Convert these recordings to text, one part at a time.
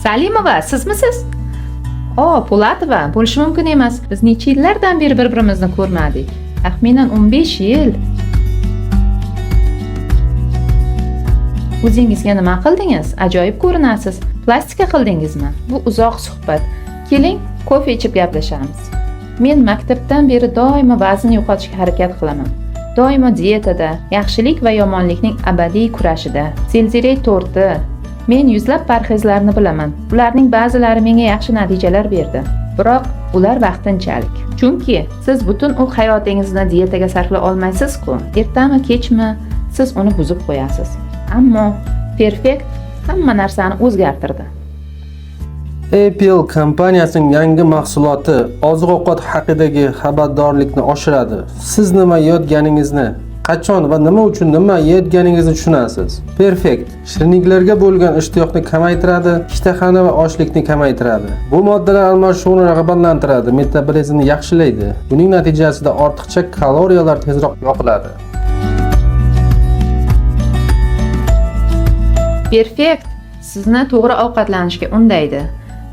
Salimova, sizmisiz? Po'latova, bo'lishi mumkin emas. Biz necha yillardan beri bir-birimizni ko'rmadik. Taxminan 15 yil. O'zingizga nima qildingiz? Ajoyib ko'rinasiz. Plastika qildingizmi? Bu uzoq suhbat. Keling, kofe ichib gaplashamiz. Men maktabdan beri doimo vazn yo'qotishga harakat qilaman. Doimo dietada, yaxshilik va yomonlikning abadiy kurashida. Selzerey torti. Men yuzlab parhezlarni bilaman. Ularning ba'zilari menga yaxshi natijalar berdi. Biroq ular vaqtinchalik. Chunki siz butun u hayotingizni diyetaga sarflay olmaysiz-ku. Ertami, kechmi siz uni buzib qo'yasiz. Ammo Perfect hamma narsani o'zgartirdi. Apple kompaniyasining yangi mahsuloti oziq-ovqat haqidagi xabardorlikni oshiradi. Siz nima yeyotganingizni, qachon va nima uchun nima yeyotganingizni tushunasiz. Perfect shirinliklarga bo'lgan ishtiyoqni kamaytiradi, ishtahani va ochlikni kamaytiradi. Bu moddalar almashuvini rag'batlantiradi, metabolizmni yaxshilaydi. Buning natijasida ortiqcha kaloriyalar tezroq yoqiladi. Perfect sizni to'g'ri ovqatlanishga undaydi.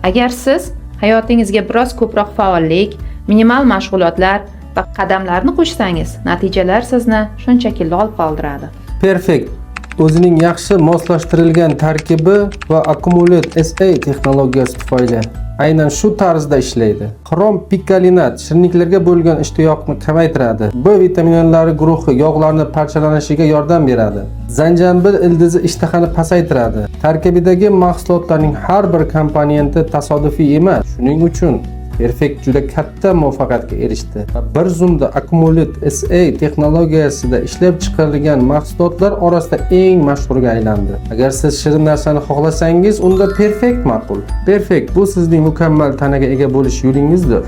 Agar siz hayotingizga biroz ko'proq faollik, minimal mashg'ulotlar va qadamlarni qo'shsangiz, natijalar sizni shunchaki lol qoldiradi. Perfect o'zining yaxshi moslashtirilgan tarkibi va Accumulate SA texnologiyasi tufayli aynan shu tarzda ishlaydi. Xrom pikalinat shirinliklarga bo'lgan ishtiyoqni kamaytiradi. B vitaminlari guruhi yog'larni parchalanishiga yordam beradi. Zanjabil ildizi ishtahani pasaytiradi. Tarkibidagi mahsulotlarning har bir komponenti tasodifiy emas. Shuning uchun Perfect juda katta muvaffaqiyatga erishdi va bir zumda Accumulate SA texnologiyasida ishlab chiqarilgan mahsulotlar orasida eng mashhurga aylandi. Agar siz shirin narsani xohlasangiz, unda Perfect ma'qul. Perfect bu sizning mukammal tanaga ega bo'lish yo'lingizdir.